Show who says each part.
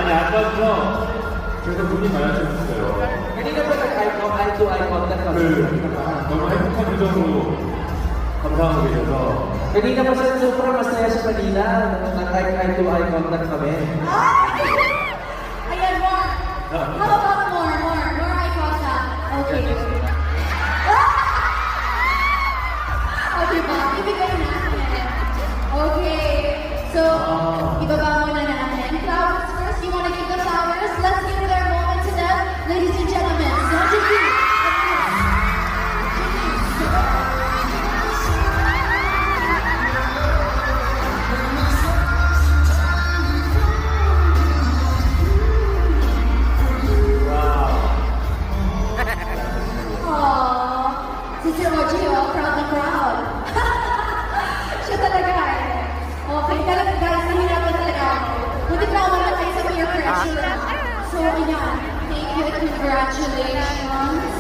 Speaker 1: 아니 아까부터 계속 눈이 마주쳤어요.
Speaker 2: Kanina ba nag-eye to eye contact kami?
Speaker 1: 너무 행복한 표정으로 감상하고 계셔서
Speaker 2: Kanina pa siya super masaya siya kanina nung nag-eye to eye contact kami.
Speaker 3: Ayan, more. How about more eye contact? Okay. Okay ba? Ibigay natin. Okay. So, ibaba muna natin. Flowers first. You wanna give the flowers? Let's give their moment to them. Ladies and gentlemen, Song Joong Ki. Si Sir Oji, proud na proud. Siya talaga eh. Okay, talaga guys, nahirapan talaga ako. Buti na wala kayo sa peer pressure. So, ayan. Thank you and congratulations.